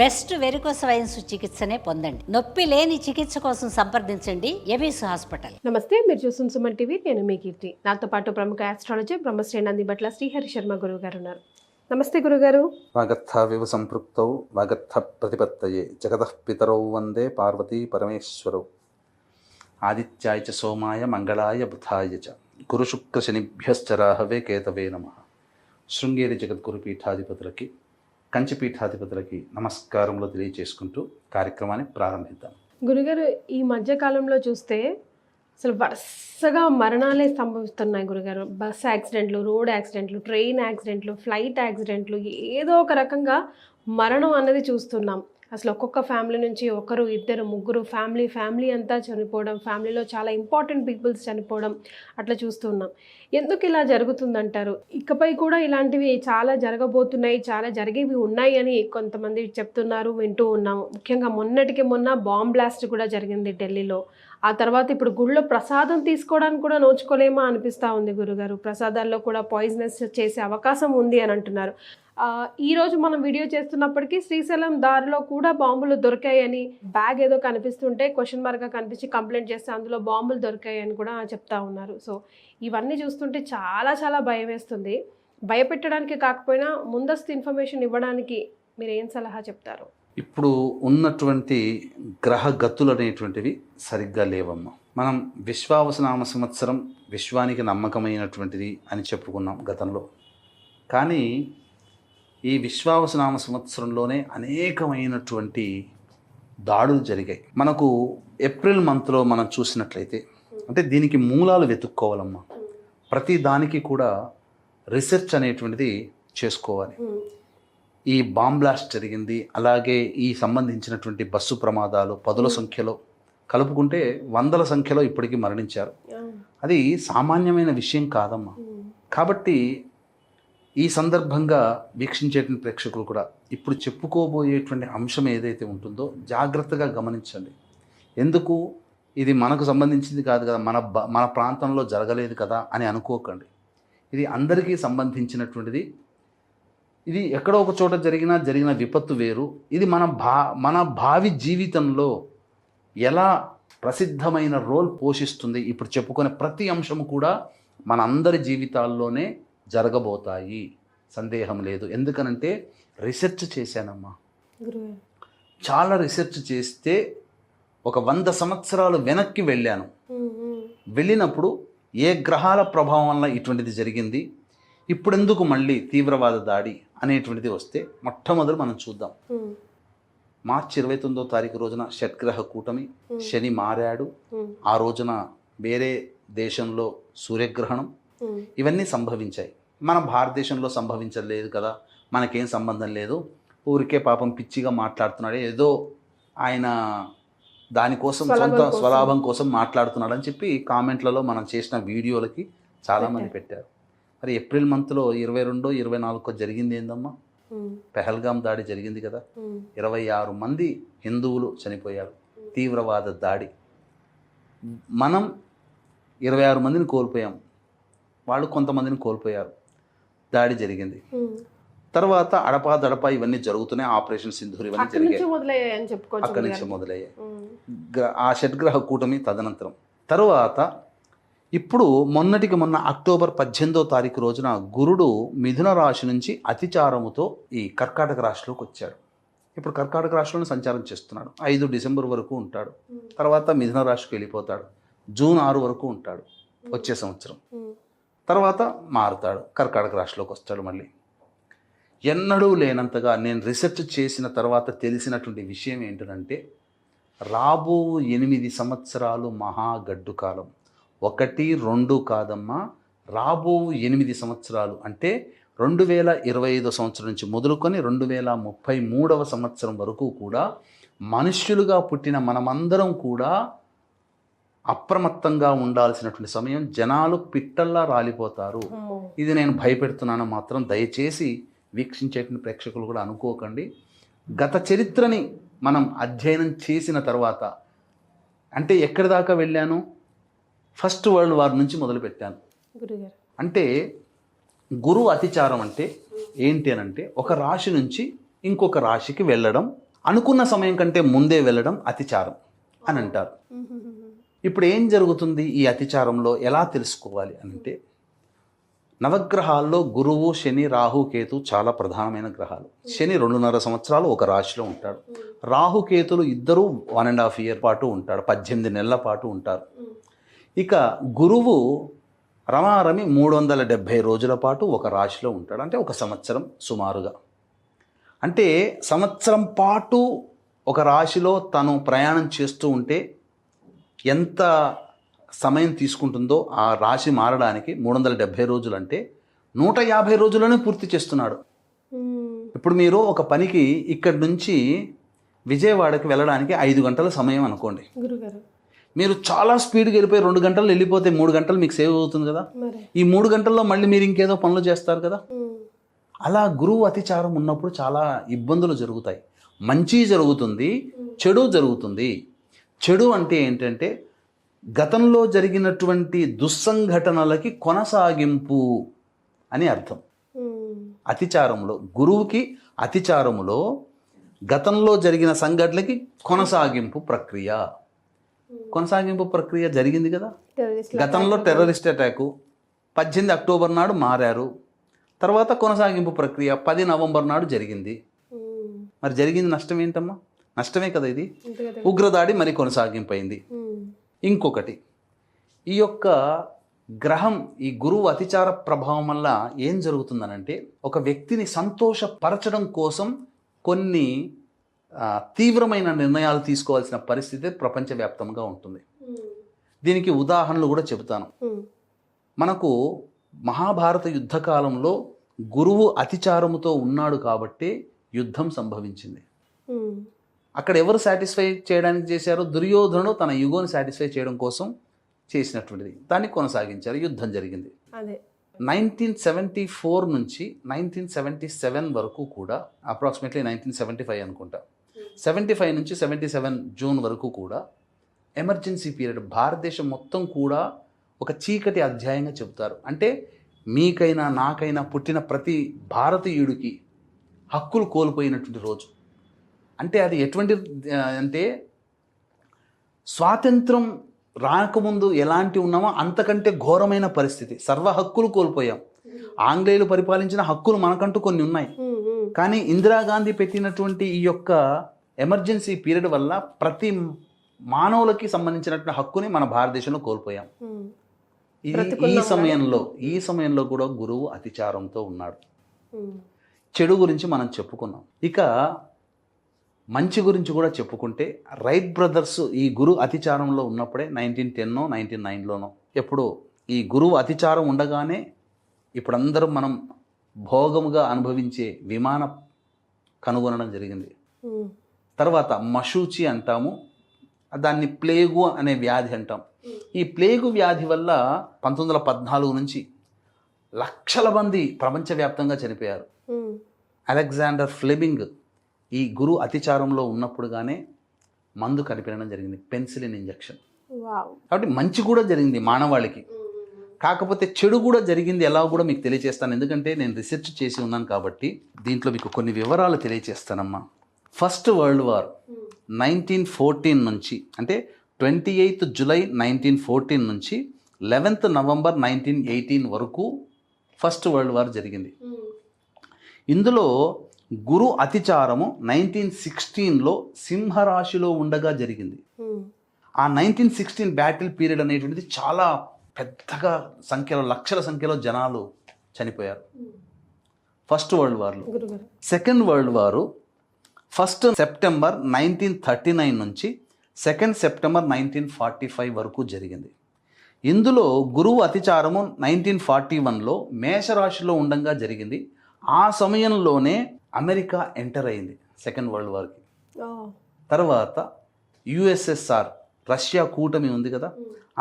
Best varicose wines చికిత్సనే పొందండి. నొప్పి లేని చికిత్స కోసం సంప్రదించండి ఎబిస్ హాస్పిటల్. నమస్తే, మీరు చూస్తున్న సుమన్ టీవీ. నేను మీ కీర్తి. నాతో పాటు ప్రముఖ ఆస్ట్రాలజర్ బ్రహ్మశ్రీ నందిబట్ల శ్రీహరి శర్మ గురువు గారు ఉన్నారు. నమస్తే గురుగారు. వాగర్థావివ సంపృక్తౌ వాగర్థ ప్రతిపత్తయే జగతః పితరౌ వందే పార్వతీ పరమేశ్వరౌ. ఆదిత్యాయ చ సోమాయ మంగళాయ బుధాయ చ గురు శుక్ర శనిభ్యశ్చ రాహవే కేతవే నమః. శృంగేరి జగద్గురు పీఠాధిపతులకి, కంచి పీఠాధిపతులకి నమస్కారములు తెలియచేసుకుంటూ కార్యక్రమాన్ని ప్రారంభిద్దాం. గురుగారు, ఈ మధ్య కాలంలో చూస్తే అసలు వరుసగా మరణాలే సంభవిస్తున్నాయి గురుగారు. బస్ యాక్సిడెంట్లు, రోడ్ యాక్సిడెంట్లు, ట్రైన్ యాక్సిడెంట్లు, ఫ్లైట్ యాక్సిడెంట్లు, ఏదో ఒక రకంగా మరణం అన్నది చూస్తున్నాం. అసలు ఒక్కొక్క ఫ్యామిలీ నుంచి ఒకరు, ఇద్దరు, ముగ్గురు ఫ్యామిలీ అంతా చనిపోవడం, ఫ్యామిలీలో చాలా ఇంపార్టెంట్ పీపుల్స్ చనిపోవడం అట్లా చూస్తున్నాం. ఎందుకు ఇలా జరుగుతుందంటారు? ఇకపై కూడా ఇలాంటివి చాలా జరగబోతున్నాయి, చాలా జరిగేవి ఉన్నాయి అని కొంతమంది చెప్తున్నారు, వింటూ ఉన్నాము. ముఖ్యంగా మొన్నటికి మొన్న బాంబ్ బ్లాస్ట్ కూడా జరిగింది ఢిల్లీలో. ఆ తర్వాత ఇప్పుడు గుళ్ళో ప్రసాదం తీసుకోవడానికి కూడా నోచుకోలేమా అనిపిస్తూ ఉంది గురుగారు. ప్రసాదాల్లో కూడా పాయిజనస్ చేసే అవకాశం ఉంది అని అంటున్నారు. ఈరోజు మనం వీడియో చేస్తున్నప్పటికీ శ్రీశైలం దారిలో కూడా బాంబులు దొరికాయని, బ్యాగ్ ఏదో కనిపిస్తుంటే క్వశ్చన్ మార్క్గా కనిపించి కంప్లైంట్ చేస్తే అందులో బాంబులు దొరికాయని కూడా చెప్తా ఉన్నారు. సో ఇవన్నీ చూస్తుంటే చాలా చాలా భయం వేస్తుంది. భయపెట్టడానికి కాకపోయినా ముందస్తు ఇన్ఫర్మేషన్ ఇవ్వడానికి మీరు ఏం సలహా చెప్తారు? ఇప్పుడు ఉన్నటువంటి గ్రహ గతులు అనేటువంటివి సరిగ్గా లేవమ్మా. మనం విశ్వావసనామ సంవత్సరం విశ్వానికి నమ్మకమైనటువంటిది అని చెప్పుకున్నాం గతంలో. కానీ ఈ విశ్వావసనామ సంవత్సరంలోనే అనేకమైనటువంటి దాడులు జరిగాయి. మనకు ఏప్రిల్ మంత్లో మనం చూసినట్లయితే, అంటే దీనికి మూలాలు వెతుక్కోవాలమ్మా. ప్రతి దానికి కూడా రీసెర్చ్ అనేటువంటిది చేసుకోవాలి. ఈ బాంబ్ బ్లాస్ట్ జరిగింది, అలాగే ఈ సంబంధించినటువంటి బస్సు ప్రమాదాలు పదుల సంఖ్యలో కలుపుకుంటే వందల సంఖ్యలో ఇప్పటికీ మరణించారు. అది సామాన్యమైన విషయం కాదమ్మా. కాబట్టి ఈ సందర్భంగా వీక్షించేటువంటి ప్రేక్షకులు కూడా ఇప్పుడు చెప్పుకోబోయేటువంటి అంశం ఏదైతే ఉంటుందో జాగ్రత్తగా గమనించండి. ఎందుకు ఇది మనకు సంబంధించింది కాదు కదా, మన ప్రాంతంలో జరగలేదు కదా అని అనుకోకండి. ఇది అందరికీ సంబంధించినటువంటిది. ఇది ఎక్కడో ఒక చోట జరిగిన విపత్తు వేరు. ఇది మన భావి జీవితంలో ఎలా ప్రసిద్ధమైన రోల్ పోషిస్తుంది, ఇప్పుడు చెప్పుకునే ప్రతి అంశము కూడా మన అందరి జీవితాల్లోనే జరగబోతాయి, సందేహం లేదు. ఎందుకనంటే రీసెర్చ్ చేశానమ్మా. చాలా రీసెర్చ్ చేస్తే ఒక 100 సంవత్సరాలు వెనక్కి వెళ్ళాను. వెళ్ళినప్పుడు ఏ గ్రహాల ప్రభావం వల్ల ఇటువంటిది జరిగింది, ఇప్పుడెందుకు మళ్ళీ తీవ్రవాద దాడి అనేటువంటిది వస్తే మొట్టమొదలు మనం చూద్దాం. మార్చి 29వ తారీఖు రోజున షట్గ్రహ కూటమి, శని మారాడు. ఆ రోజున వేరే దేశంలో సూర్యగ్రహణం, ఇవన్నీ సంభవించాయి. మన భారతదేశంలో సంభవించలేదు కదా, మనకేం సంబంధం లేదు, ఊరికే పాపం పిచ్చిగా మాట్లాడుతున్నాడు, ఏదో ఆయన దానికోసం సొంత స్వలాభం కోసం మాట్లాడుతున్నాడు అని చెప్పి కామెంట్లలో మనం చేసిన వీడియోలకి చాలామంది పెట్టారు. మరి ఏప్రిల్ మంత్లో 22, 24 జరిగింది ఏందమ్మా? పెహల్గాం దాడి జరిగింది కదా, 26 మంది హిందువులు చనిపోయారు, తీవ్రవాద దాడి. మనం 26 మందిని కోల్పోయాం, వాళ్ళు కొంతమందిని కోల్పోయారు, దాడి జరిగింది. తర్వాత అడపా ఇవన్నీ జరుగుతున్నాయి. ఆపరేషన్ సింధూర్ ఇవన్నీ జరిగాయి, అక్కడి నుంచి మొదలయ్యాయి ఆ షడ్గ్రహ కూటమి. తదనంతరం తర్వాత ఇప్పుడు మొన్నటికి మొన్న అక్టోబర్ 18వ తారీఖు రోజున గురుడు మిథున రాశి నుంచి అతిచారముతో ఈ కర్కాటక రాశిలోకి వచ్చాడు. ఇప్పుడు కర్కాటక రాశిలోనే సంచారం చేస్తున్నాడు. 5 డిసెంబర్ వరకు ఉంటాడు, తర్వాత మిథున రాశికి వెళ్ళిపోతాడు. జూన్ 6 వరకు ఉంటాడు వచ్చే సంవత్సరం. తర్వాత మారుతాడు, కర్కాటక రాశిలోకి వస్తాడు మళ్ళీ. ఎన్నడూ లేనంతగా నేను రీసెర్చ్ చేసిన తర్వాత తెలిసినటువంటి విషయం ఏంటంటే, రాబో 8 సంవత్సరాలు మహాగడ్డు కాలం. 1, 2 కాదమ్మా, రాబో 8 సంవత్సరాలు అంటే 2025 సంవత్సరం నుంచి మొదలుకొని 2033వ సంవత్సరం వరకు కూడా మనుష్యులుగా పుట్టిన మనమందరం కూడా అప్రమత్తంగా ఉండాల్సినటువంటి సమయం. జనాలు పిట్టల్లా రాలిపోతారు. ఇది నేను భయపెడుతున్నాను మాత్రం దయచేసి వీక్షించేటువంటి ప్రేక్షకులు కూడా అనుకోకండి. గత చరిత్రని మనం అధ్యయనం చేసిన తర్వాత, అంటే ఎక్కడి దాకా వెళ్ళాను, ఫస్ట్ వరల్డ్ వార్ నుంచి మొదలుపెట్టాను. అంటే గురువు అతిచారం అంటే ఏంటి అని అంటే, ఒక రాశి నుంచి ఇంకొక రాశికి వెళ్ళడం, అనుకున్న సమయం కంటే ముందే వెళ్ళడం అతిచారం అని అంటారు. ఇప్పుడు ఏం జరుగుతుంది ఈ అతిచారంలో ఎలా తెలుసుకోవాలి అంటే, నవగ్రహాల్లో గురువు, శని, రాహు, కేతు చాలా ప్రధానమైన గ్రహాలు. శని 2.5 సంవత్సరాలు ఒక రాశిలో ఉంటాడు. రాహు, కేతులు ఇద్దరు 1.5 year పాటు ఉంటాడు, 18 నెలల పాటు ఉంటారు. ఇక గురువు రమారమి 370 రోజుల పాటు ఒక రాశిలో ఉంటాడు, అంటే ఒక సంవత్సరం సుమారుగా. అంటే సంవత్సరం పాటు ఒక రాశిలో తను ప్రయాణం చేస్తూ ఉంటే ఎంత సమయం తీసుకుంటుందో ఆ రాశి మారడానికి 370 రోజులు అంటే 150 రోజుల్లోనే పూర్తి చేస్తున్నాడు. ఇప్పుడు మీరు ఒక పనికి ఇక్కడి నుంచి విజయవాడకి వెళ్ళడానికి 5 గంటల సమయం అనుకోండి. మీరు చాలా స్పీడ్గా వెళ్ళిపోయి 2 గంటలు వెళ్ళిపోతే 3 గంటలు మీకు సేవ్ అవుతుంది కదా. ఈ 3 గంటల్లో మళ్ళీ మీరు ఇంకేదో పనులు చేస్తారు కదా. అలా గురువు అతిచారం ఉన్నప్పుడు చాలా ఇబ్బందులు జరుగుతాయి. మంచి జరుగుతుంది, చెడు జరుగుతుంది. చెడు అంటే ఏంటంటే గతంలో జరిగినటువంటి దుస్సంఘటనలకి కొనసాగింపు అని అర్థం. అతిచారంలో గురువుకి అతిచారములో గతంలో జరిగిన సంఘటనలకి కొనసాగింపు ప్రక్రియ. కొనసాగింపు ప్రక్రియ జరిగింది కదా. గతంలో టెర్రరిస్ట్ అటాకు 18 అక్టోబర్ నాడు మారారు. తర్వాత కొనసాగింపు ప్రక్రియ 10 నవంబర్ నాడు జరిగింది. మరి జరిగింది నష్టం ఏంటమ్మా? నష్టమే కదా ఇది. ఉగ్రదాడి మరి కొనసాగింపు అయింది. ఇంకొకటి, ఈ యొక్క గ్రహం ఈ గురువు అతిచార ప్రభావం వల్ల ఏం జరుగుతుందనంటే, ఒక వ్యక్తిని సంతోషపరచడం కోసం కొన్ని తీవ్రమైన నిర్ణయాలు తీసుకోవాల్సిన పరిస్థితి ప్రపంచవ్యాప్తంగా ఉంటుంది. దీనికి ఉదాహరణలు కూడా చెబుతాను. మనకు మహాభారత యుద్ధకాలంలో గురువు అతిచారముతో ఉన్నాడు కాబట్టి యుద్ధం సంభవించింది. అక్కడ ఎవరు సాటిస్ఫై చేయడానికి చేశారో? దుర్యోధనుడు తన యుగోని సాటిస్ఫై చేయడం కోసం చేసినటువంటిది. దాన్ని కొనసాగించారు, యుద్ధం జరిగింది. 1974 నుంచి 1977 వరకు కూడా, అప్రాక్సిమేట్లీ 1975 అనుకుంటా, 75 నుంచి 77 జూన్ వరకు కూడా ఎమర్జెన్సీ పీరియడ్. భారతదేశం మొత్తం కూడా ఒక చీకటి అధ్యాయంగా చెబుతారు. అంటే మీకైనా నాకైనా పుట్టిన ప్రతి భారతీయుడికి హక్కులు కోల్పోయినటువంటి రోజు. అంటే అది ఎటువంటి అంటే, స్వాతంత్రం రాకముందు ఎలాంటి ఉన్నామో అంతకంటే ఘోరమైన పరిస్థితి. సర్వ హక్కులు కోల్పోయాం. ఆంగ్లేయులు పరిపాలించిన హక్కులు మనకంటూ కొన్ని ఉన్నాయి, కానీ ఇందిరాగాంధీ పెట్టినటువంటి ఈ యొక్క ఎమర్జెన్సీ పీరియడ్ వల్ల ప్రతి మానవులకి సంబంధించినటువంటి హక్కుని మన భారతదేశంలో కోల్పోయాం. ఈ సమయంలో కూడా గురువు అతిచారంతో ఉన్నాడు. చెడు గురించి మనం చెప్పుకున్నాం. ఇక మంచి గురించి కూడా చెప్పుకుంటే, రైట్ బ్రదర్స్ ఈ గురు అతిచారంలో ఉన్నప్పుడే 1910 1909లోనో ఎప్పుడు ఈ గురువు అతిచారం ఉండగానే ఇప్పుడు అందరం మనం భోగముగా అనుభవించే విమానం కనుగొనడం జరిగింది. తర్వాత మశూచి అంటాము, దాన్ని ప్లేగు అనే వ్యాధి అంటాం. ఈ ప్లేగు వ్యాధి వల్ల 1914 నుంచి లక్షల మంది ప్రపంచవ్యాప్తంగా చనిపోయారు. అలెగ్జాండర్ ఫ్లెమింగ్ ఈ గురు అతిచారంలో ఉన్నప్పుడుగానే మందు కనిపెట్టడం జరిగింది, పెన్సిలిన్ ఇంజెక్షన్. కాబట్టి మంచి కూడా జరిగింది మానవాళికి, కాకపోతే చెడు కూడా జరిగింది. ఎలా కూడా మీకు తెలియజేస్తాను, ఎందుకంటే నేను రీసెర్చ్ చేసి ఉన్నాను కాబట్టి దీంట్లో మీకు కొన్ని వివరాలు తెలియజేస్తానమ్మా. ఫస్ట్ వరల్డ్ వార్ 1914 నుంచి, అంటే 28 జూలై 1914 నుంచి 11 నవంబర్ 1918 వరకు ఫస్ట్ వరల్డ్ వార్ జరిగింది. ఇందులో గురు అతిచారము 1916లో సింహరాశిలో ఉండగా జరిగింది. ఆ 1916 బ్యాటిల్ పీరియడ్ అనేటువంటిది చాలా పెద్దగా సంఖ్యలో, లక్షల సంఖ్యలో జనాలు చనిపోయారు ఫస్ట్ వరల్డ్ వార్లో. సెకండ్ వరల్డ్ వారు 1 సెప్టెంబర్ 1939 నుంచి 2 సెప్టెంబర్ 1945 వరకు జరిగింది. ఇందులో గురువు అతిచారము 1941లో మేషరాశిలో ఉండగా జరిగింది. ఆ సమయంలోనే అమెరికా ఎంటర్ అయింది సెకండ్ వరల్డ్ వార్కి. తర్వాత యుఎస్ఎస్ఆర్, రష్యా కూటమి ఉంది కదా,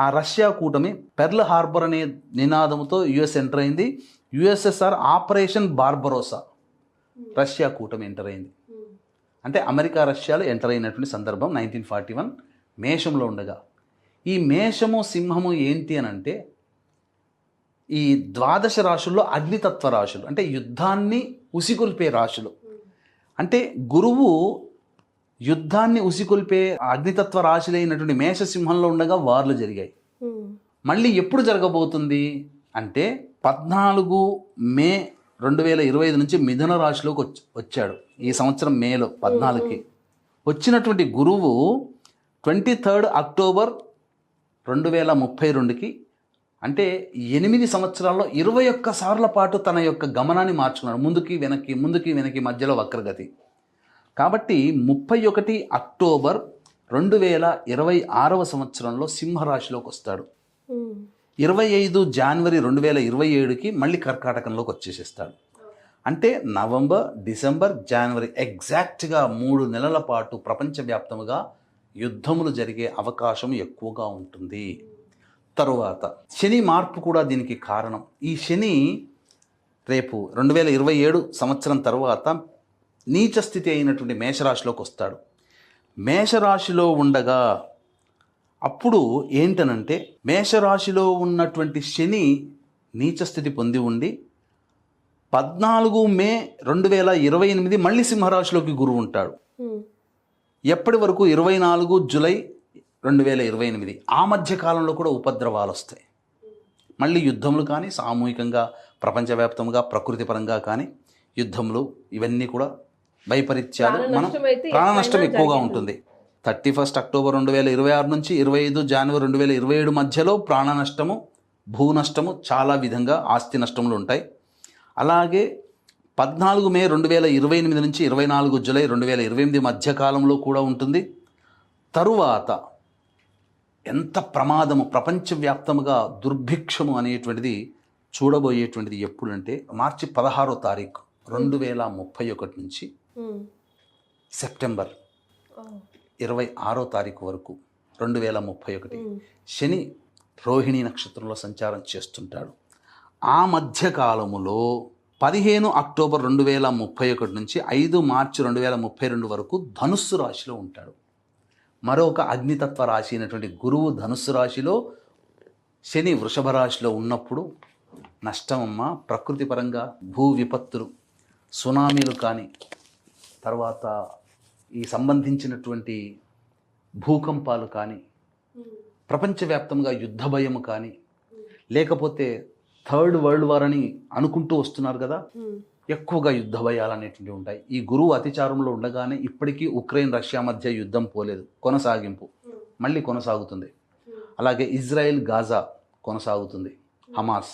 ఆ రష్యా కూటమి పెర్ల్ హార్బర్ అనే నినాదంతో యుఎస్ ఎంటర్ అయింది. యుఎస్ఎస్ఆర్ ఆపరేషన్ బార్బరోసా, రష్యా కూటమి ఎంటర్ అయింది. అంటే అమెరికా రష్యాలు ఎంటర్ అయినటువంటి సందర్భం 1941 మేషంలో ఉండగా. ఈ మేషము సింహము ఏంటి అని అంటే, ఈ 12 రాశుల్లో అగ్నితత్వ రాశులు, అంటే యుద్ధాన్ని ఉసిగొల్పే రాశులు. అంటే గురువు యుద్ధాన్ని ఉసికొల్పే అగ్నితత్వ రాశులైనటువంటి మేషసింహంలో ఉండగా వార్లు జరిగాయి. మళ్ళీ ఎప్పుడు జరగబోతుంది అంటే 14 మే 2025 నుంచి మిథున రాశిలోకి వచ్చాడు. ఈ సంవత్సరం మేలో 14కి వచ్చినటువంటి గురువు 23 అక్టోబర్ 2032కి అంటే 8 సంవత్సరాల్లో 21 సార్ల పాటు తన యొక్క గమనాన్ని మార్చుకున్నాడు. ముందుకి వెనక్కి మధ్యలో వక్రగతి. కాబట్టి 31 అక్టోబర్ 2026 సంవత్సరంలో సింహరాశిలోకి వస్తాడు. 25 జనవరి 2027కి మళ్ళీ కర్కాటకంలోకి వచ్చేసేస్తాడు. అంటే నవంబర్, డిసెంబర్, జనవరి ఎగ్జాక్ట్గా 3 నెలల పాటు ప్రపంచవ్యాప్తంగా యుద్ధములు జరిగే అవకాశం ఎక్కువగా ఉంటుంది. తరువాత శని మార్పు కూడా దీనికి కారణం. ఈ శని రేపు 2027 సంవత్సరం తర్వాత నీచ స్థితి అయినటువంటి మేషరాశిలోకి వస్తాడు. మేషరాశిలో ఉండగా అప్పుడు ఏంటనంటే మేషరాశిలో ఉన్నటువంటి శని నీచ స్థితి పొంది ఉండి 14 మే 2028 మళ్ళీ సింహరాశిలోకి గురువు ఉంటాడు. ఎప్పటి వరకు 24 జూలై 2028. ఆ మధ్య కాలంలో కూడా ఉపద్రవాలు వస్తాయి. మళ్ళీ యుద్ధములు కానీ సామూహికంగా ప్రపంచవ్యాప్తంగా ప్రకృతి పరంగా కానీ యుద్ధములు ఇవన్నీ కూడా వైపరీత్యాలు ప్రాణ నష్టం ఎక్కువగా ఉంటుంది. 31 అక్టోబర్ 2026 నుంచి 25 జనవరి 2027 మధ్యలో ప్రాణ నష్టము, భూ నష్టము, చాలా విధంగా ఆస్తి నష్టములు ఉంటాయి. అలాగే 14 మే 2028 నుంచి 24 జూలై 2028 మధ్య కాలంలో కూడా ఉంటుంది. తరువాత ఎంత ప్రమాదము, ప్రపంచవ్యాప్తముగా దుర్భిక్షము అనేటువంటిది చూడబోయేటువంటిది ఎప్పుడంటే మార్చి 16వ తారీఖు 2031 నుంచి సెప్టెంబర్ 26వ తారీఖు వరకు 2031 శని రోహిణి నక్షత్రంలో సంచారం చేస్తుంటాడు. ఆ మధ్య కాలములో 15 అక్టోబర్ 2031 నుంచి 5 మార్చి 2032 వరకు ధనుస్సు రాశిలో ఉంటాడు. మరొక అగ్నితత్వ రాశి అయినటువంటి గురువు ధనుస్సు రాశిలో, శని వృషభ రాశిలో ఉన్నప్పుడు నష్టమమ్మ. ప్రకృతి పరంగా భూ విపత్తులు, సునామీలు కానీ, తర్వాత ఈ సంబంధించినటువంటి భూకంపాలు కానీ, ప్రపంచవ్యాప్తంగా యుద్ధ భయము కానీ, లేకపోతే థర్డ్ వరల్డ్ వార్ అని అనుకుంటూ వస్తున్నారు కదా, ఎక్కువగా యుద్ధ భయాలు అనేటువంటివి ఉంటాయి. ఈ గురువు అతిచారంలో ఉండగానే ఇప్పటికీ ఉక్రెయిన్ రష్యా మధ్య యుద్ధం పోలేదు, కొనసాగింపు మళ్ళీ కొనసాగుతుంది. అలాగే ఇజ్రాయెల్ గాజా కొనసాగుతుంది, హమాస్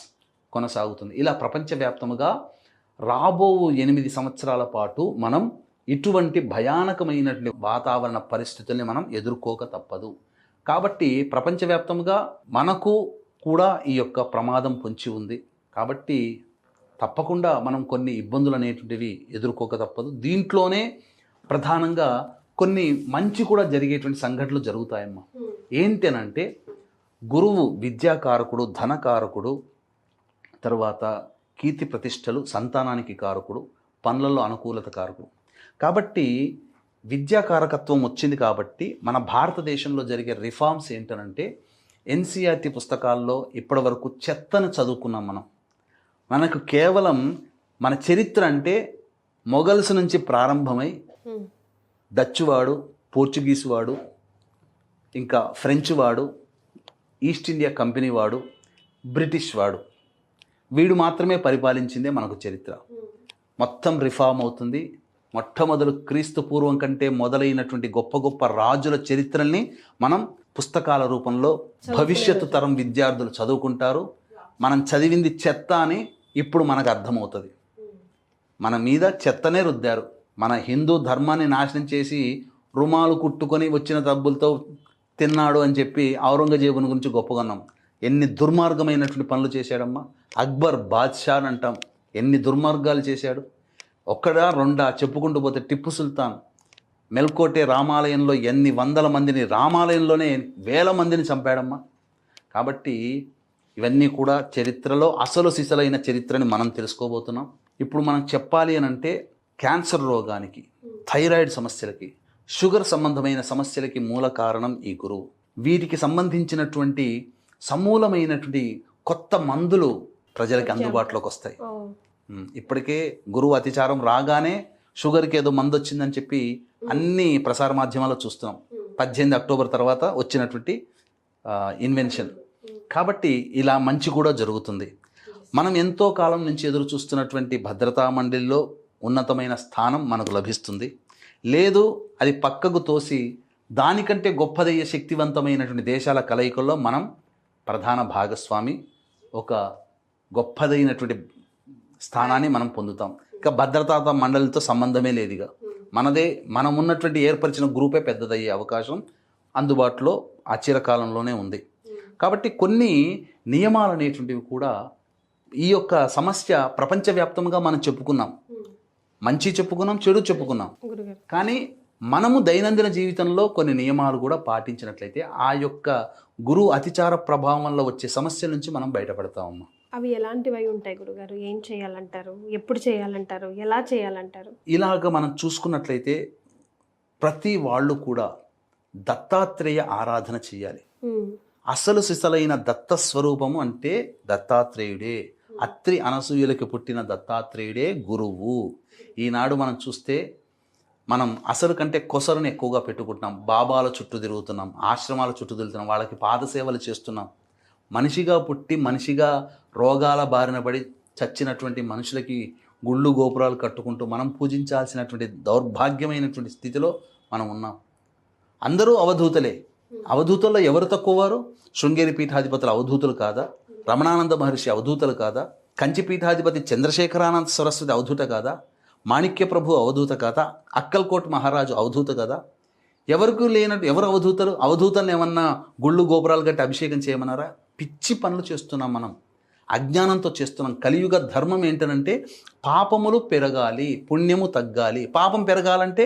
కొనసాగుతుంది. ఇలా ప్రపంచవ్యాప్తముగా రాబో 8 సంవత్సరాల పాటు మనం ఇటువంటి భయానకమైనటువంటి వాతావరణ పరిస్థితుల్ని మనం ఎదుర్కోక తప్పదు. కాబట్టి ప్రపంచవ్యాప్తంగా మనకు కూడా ఈ యొక్క ప్రమాదం పొంచి ఉంది. కాబట్టి తప్పకుండా మనం కొన్ని ఇబ్బందులు అనేటువంటివి ఎదుర్కోక తప్పదు. దీంట్లోనే ప్రధానంగా కొన్ని మంచి కూడా జరిగేటువంటి సంఘటనలు జరుగుతాయమ్మా. ఏంటనంటే గురువు విద్యాకారకుడు, ధనకారకుడు, తర్వాత కీర్తి ప్రతిష్టలు, సంతానానికి కారకుడు, పనులలో అనుకూలత కారకుడు. కాబట్టి విద్యాకారకత్వం వచ్చింది. కాబట్టి మన భారతదేశంలో జరిగే రిఫార్మ్స్ ఏంటనంటే ఎన్సీఆర్టీ పుస్తకాల్లో ఇప్పటి వరకు చెత్తను చదువుకున్నాం మనం. మనకు కేవలం మన చరిత్ర అంటే మొఘల్స్ నుంచి ప్రారంభమై డచ్ వాడు, పోర్చుగీస్ వాడు, ఇంకా ఫ్రెంచ్ వాడు, ఈస్ట్ ఇండియా కంపెనీ వాడు, బ్రిటిష్ వాడు, వీడు మాత్రమే పరిపాలించిందే మనకు చరిత్ర. మొత్తం రిఫార్మ్ అవుతుంది. మొట్టమొదలు క్రీస్తు పూర్వం కంటే మొదలైనటువంటి గొప్ప గొప్ప రాజుల చరిత్రల్ని మనం పుస్తకాల రూపంలో భవిష్యత్తు తరం విద్యార్థులు చదువుకుంటారు. మనం చదివింది చెత్త అని ఇప్పుడు మనకు అర్థమవుతుంది. మన మీద చెత్తనే రుద్దారు. మన హిందూ ధర్మాన్ని నాశనం చేసి రుమాలు కుట్టుకొని వచ్చిన డబ్బులతో తిన్నాడు అని చెప్పి ఔరంగజేబుని గురించి గొప్పగొన్నాం. ఎన్ని దుర్మార్గమైనటువంటి పనులు చేశాడమ్మా. అక్బర్ బాద్షా అని అంటాం, ఎన్ని దుర్మార్గాలు చేశాడు. ఒక్కడా రెండా చెప్పుకుంటూ పోతే టిప్పు సుల్తాన్ మెల్కోటే రామాలయంలో ఎన్ని వందల మందిని, రామాలయంలోనే వేల మందిని చంపాడమ్మా. కాబట్టి ఇవన్నీ కూడా చరిత్రలో అసలు సిసలైన చరిత్రని మనం తెలుసుకోబోతున్నాం. ఇప్పుడు మనం చెప్పాలి అని అంటే క్యాన్సర్ రోగానికి, థైరాయిడ్ సమస్యలకి, షుగర్ సంబంధమైన సమస్యలకి మూల కారణం ఈ గురువు. వీటికి సంబంధించినటువంటి సమూలమైనటువంటి కొత్త మందులు ప్రజలకి అందుబాటులోకి వస్తాయి. ఇప్పటికే గురువు అతిచారం రాగానే షుగర్కి ఏదో మందు వచ్చిందని చెప్పి అన్ని ప్రసార మాధ్యమాల్లో చూస్తున్నాం. 18 అక్టోబర్ తర్వాత వచ్చినటువంటి ఇన్వెన్షన్. కాబట్టి ఇలా మంచి కూడా జరుగుతుంది. మనం ఎంతో కాలం నుంచి ఎదురు చూస్తున్నటువంటి భద్రతా మండలిలో ఉన్నతమైన స్థానం మనకు లభిస్తుంది. లేదు అది పక్కకు తోసి దానికంటే గొప్పదయ్యే శక్తివంతమైనటువంటి దేశాల కలయికల్లో మనం ప్రధాన భాగస్వామి, ఒక గొప్పదైనటువంటి స్థానాన్ని మనం పొందుతాం. ఇక భద్రతా మండలితో సంబంధమే లేదు. ఇక మనం ఉన్నటువంటి ఏర్పరిచిన గ్రూపే పెద్దదయ్యే అవకాశం అందుబాటులో చిరకాలంలోనే ఉంది. కాబట్టి కొన్ని నియమాలు అనేటువంటివి కూడా ఈ యొక్క సమస్య ప్రపంచవ్యాప్తంగా మనం చెప్పుకున్నాం, మంచి చెప్పుకున్నాం, చెడు చెప్పుకున్నాం. కానీ మనము దైనందిన జీవితంలో కొన్ని నియమాలు కూడా పాటించినట్లయితే ఆ యొక్క గురువు అతిచార ప్రభావం వల్ల వచ్చే సమస్య నుంచి మనం బయటపడతామమ్మా. అవి ఎలాంటివి ఉంటాయి గురుగారు? ఏం చేయాలంటారు? ఎప్పుడు చేయాలంటారు? ఎలా చేయాలంటారు? ఇలాగ మనం చూసుకున్నట్లయితే ప్రతి వాళ్ళు కూడా దత్తాత్రేయ ఆరాధన చేయాలి. అసలు సిసలైన దత్త స్వరూపము అంటే దత్తాత్రేయుడే. అత్రి అనసూయులకి పుట్టిన దత్తాత్రేయుడే గురువు. ఈనాడు మనం చూస్తే మనం అసలు కంటే కొసరుని ఎక్కువగా పెట్టుకుంటున్నాం. బాబాల చుట్టూ తిరుగుతున్నాం, ఆశ్రమాల చుట్టూ తిరుగుతున్నాం, వాళ్ళకి పాదసేవలు చేస్తున్నాం. మనిషిగా పుట్టి మనిషిగా రోగాల బారిన పడి చచ్చినటువంటి మనుషులకి గుళ్ళు గోపురాలు కట్టుకుంటూ మనం పూజించాల్సినటువంటి దౌర్భాగ్యమైనటువంటి స్థితిలో మనం ఉన్నాం. అందరూ అవధూతలే. అవధూతల్లో ఎవరు తక్కువ వారు? శృంగేరి పీఠాధిపతులు అవధూతులు కాదా? రమణానంద మహర్షి అవధూతలు కాదా? కంచి పీఠాధిపతి చంద్రశేఖరానంద సరస్వతి అవధూత కాదా? మాణిక్య ప్రభు అవధూత కాదా? అక్కల్కోట్ మహారాజు అవధూత కదా? ఎవరికి లేనట్టు ఎవరు అవధూతలు? అవధూతలను ఏమన్నా గుళ్ళు గోపురాలు కట్టి అభిషేకం చేయమన్నారా? పిచ్చి పనులు చేస్తున్నాం, మనం అజ్ఞానంతో చేస్తున్నాం. కలియుగ ధర్మం ఏంటనంటే పాపములు పెరగాలి, పుణ్యము తగ్గాలి. పాపం పెరగాలంటే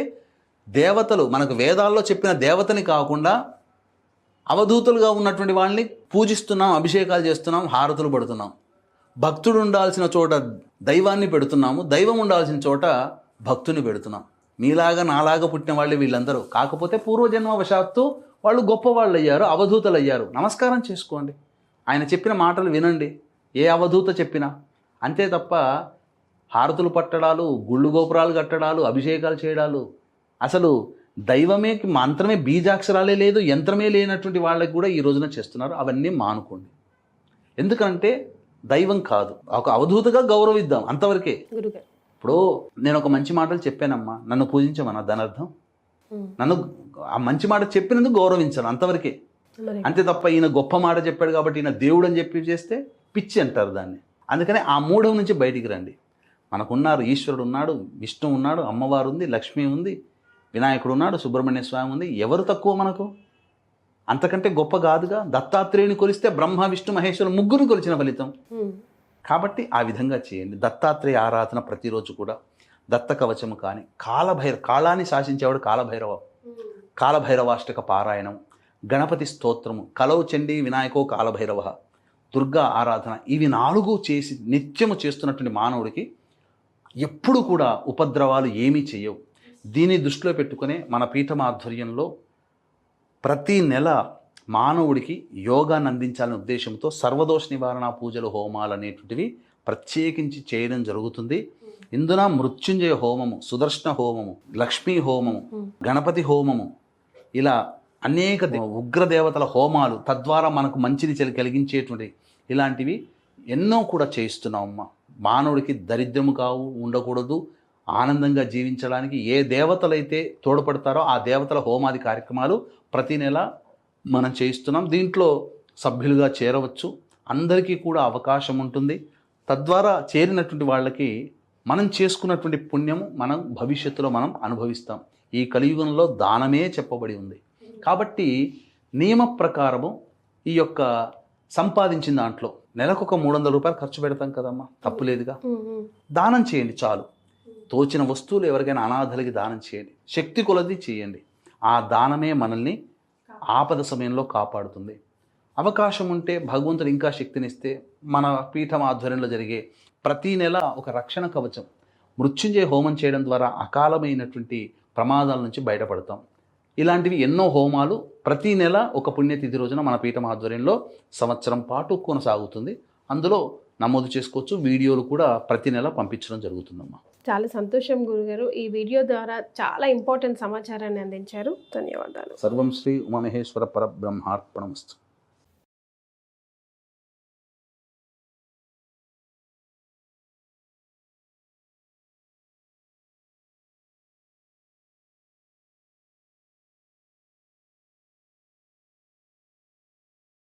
దేవతలు, మనకు వేదాల్లో చెప్పిన దేవతని కాకుండా అవధూతలుగా ఉన్నటువంటి వాళ్ళని పూజిస్తున్నాం, అభిషేకాలు చేస్తున్నాం, హారతులు పడుతున్నాం. భక్తుడు ఉండాల్సిన చోట దైవాన్ని పెడుతున్నాము, దైవం ఉండాల్సిన చోట భక్తుని పెడుతున్నాం. మీలాగా నాలాగా పుట్టిన వాళ్ళే వీళ్ళందరూ. కాకపోతే పూర్వజన్మవశాత్తు వాళ్ళు గొప్పవాళ్ళు అయ్యారు, అవధూతలు అయ్యారు. నమస్కారం చేసుకోండి, ఆయన చెప్పిన మాటలు వినండి, ఏ అవధూత చెప్పినా. అంతే తప్ప హారతులు పట్టడాలు, గుళ్ళు గోపురాలు కట్టడాలు, అభిషేకాలు చేయడాలు, అసలు దైవమే మంత్రమే, బీజాక్షరాలే లేదు, యంత్రమే లేనటువంటి వాళ్ళకి కూడా ఈ రోజున చేస్తున్నారు. అవన్నీ మానుకోండి. ఎందుకంటే దైవం కాదు, ఒక అవధూతగా గౌరవిద్దాం, అంతవరకే. ఇప్పుడు నేను ఒక మంచి మాటలు చెప్పానమ్మా, నన్ను పూజించమన్నా, దాని అర్థం నన్ను ఆ మంచి మాట చెప్పినందుకు గౌరవించాను, అంతవరకే. అంతే తప్ప ఈయన గొప్ప మాట చెప్పాడు కాబట్టి ఈయన దేవుడు అని చెప్పి చేస్తే పిచ్చి అంటారు దాన్ని. అందుకని ఆ మూఢం నుంచి బయటికి రండి. మనకున్నారు, ఈశ్వరుడు ఉన్నాడు, విష్ణు ఉన్నాడు, అమ్మవారు ఉంది, లక్ష్మి ఉంది, వినాయకుడు ఉన్నాడు, సుబ్రహ్మణ్య స్వామి ఉంది. ఎవరు తక్కువ మనకు? అంతకంటే గొప్ప కాదుగా. దత్తాత్రేయుని కొలిస్తే బ్రహ్మ విష్ణు మహేశ్వరులు ముగ్గురు కొలిచిన ఫలితం. కాబట్టి ఆ విధంగా చేయండి. దత్తాత్రేయ ఆరాధన ప్రతిరోజు కూడా దత్త కవచము కానీ, కాలాన్ని శాసించేవాడు కాలభైరవాష్టక పారాయణం, గణపతి స్తోత్రము, కలవు చండీ వినాయకో కాలభైరవ, దుర్గా ఆరాధన, ఇవి 4 చేసి నిత్యము చేస్తున్నటువంటి మానవుడికి ఎప్పుడు కూడా ఉపద్రవాలు ఏమీ చేయవు. దీన్ని దృష్టిలో పెట్టుకునే మన పీఠం ఆధ్వర్యంలో ప్రతి నెల మానవుడికి యోగాన్ని అందించాలనే ఉద్దేశంతో సర్వదోష నివారణ పూజలు, హోమాలు అనేటువంటివి ప్రత్యేకించి చేయడం జరుగుతుంది. ఇందున మృత్యుంజయ హోమము, సుదర్శన హోమము, లక్ష్మీ హోమము, గణపతి హోమము, ఇలా అనేక ఉగ్రదేవతల హోమాలు, తద్వారా మనకు మంచిని కలిగించేటువంటి ఇలాంటివి ఎన్నో కూడా చేయిస్తున్నామమ్మా. మానవుడికి దరిద్రము ఉండకూడదు, ఆనందంగా జీవించడానికి ఏ దేవతలైతే తోడ్పడతారో ఆ దేవతల హోమాది కార్యక్రమాలు ప్రతి నెల మనం చేయిస్తున్నాం. దీంట్లో సభ్యులుగా చేరవచ్చు, అందరికీ కూడా అవకాశం ఉంటుంది. తద్వారా చేరినటువంటి వాళ్ళకి మనం చేసుకున్నటువంటి పుణ్యము మనం భవిష్యత్తులో మనం అనుభవిస్తాం. ఈ కలియుగంలో దానమే చెప్పబడి ఉంది. కాబట్టి నియమ ప్రకారము ఈ యొక్క సంపాదించిన దాంట్లో నెలకు ఒక 300 రూపాయలు ఖర్చు పెడతాం కదమ్మా, తప్పులేదుగా. దానం చేయండి చాలు. తోచిన వస్తువులు ఎవరికైనా అనాథలకి దానం చేయండి, శక్తి కొలది చేయండి. ఆ దానమే మనల్ని ఆపద సమయంలో కాపాడుతుంది. అవకాశం ఉంటే భగవంతుడు ఇంకా శక్తినిస్తే మన పీఠం ఆధ్వర్యంలో జరిగే ప్రతి నెల ఒక రక్షణ కవచం, మృత్యుంజయ హోమం చేయడం ద్వారా అకాలమైనటువంటి ప్రమాదాల నుంచి బయటపడతాం. ఇలాంటివి ఎన్నో హోమాలు ప్రతి నెల ఒక పుణ్యతిథి రోజున మన పీఠం ఆధ్వర్యంలో సంవత్సరం పాటు కొనసాగుతుంది. అందులో నమోదు చేసుకోవచ్చు. వీడియోలు కూడా ప్రతి నెల పంపించడం జరుగుతుందమ్మా. చాలా సంతోషం గురుగారు. ఈ వీడియో ద్వారా చాలా ఇంపార్టెంట్ సమాచారాన్ని అందించారు. ధన్యవాదాలు. సర్వం శ్రీ ఉమామహేశ్వర పరబ్రహ్మార్పణమస్తు.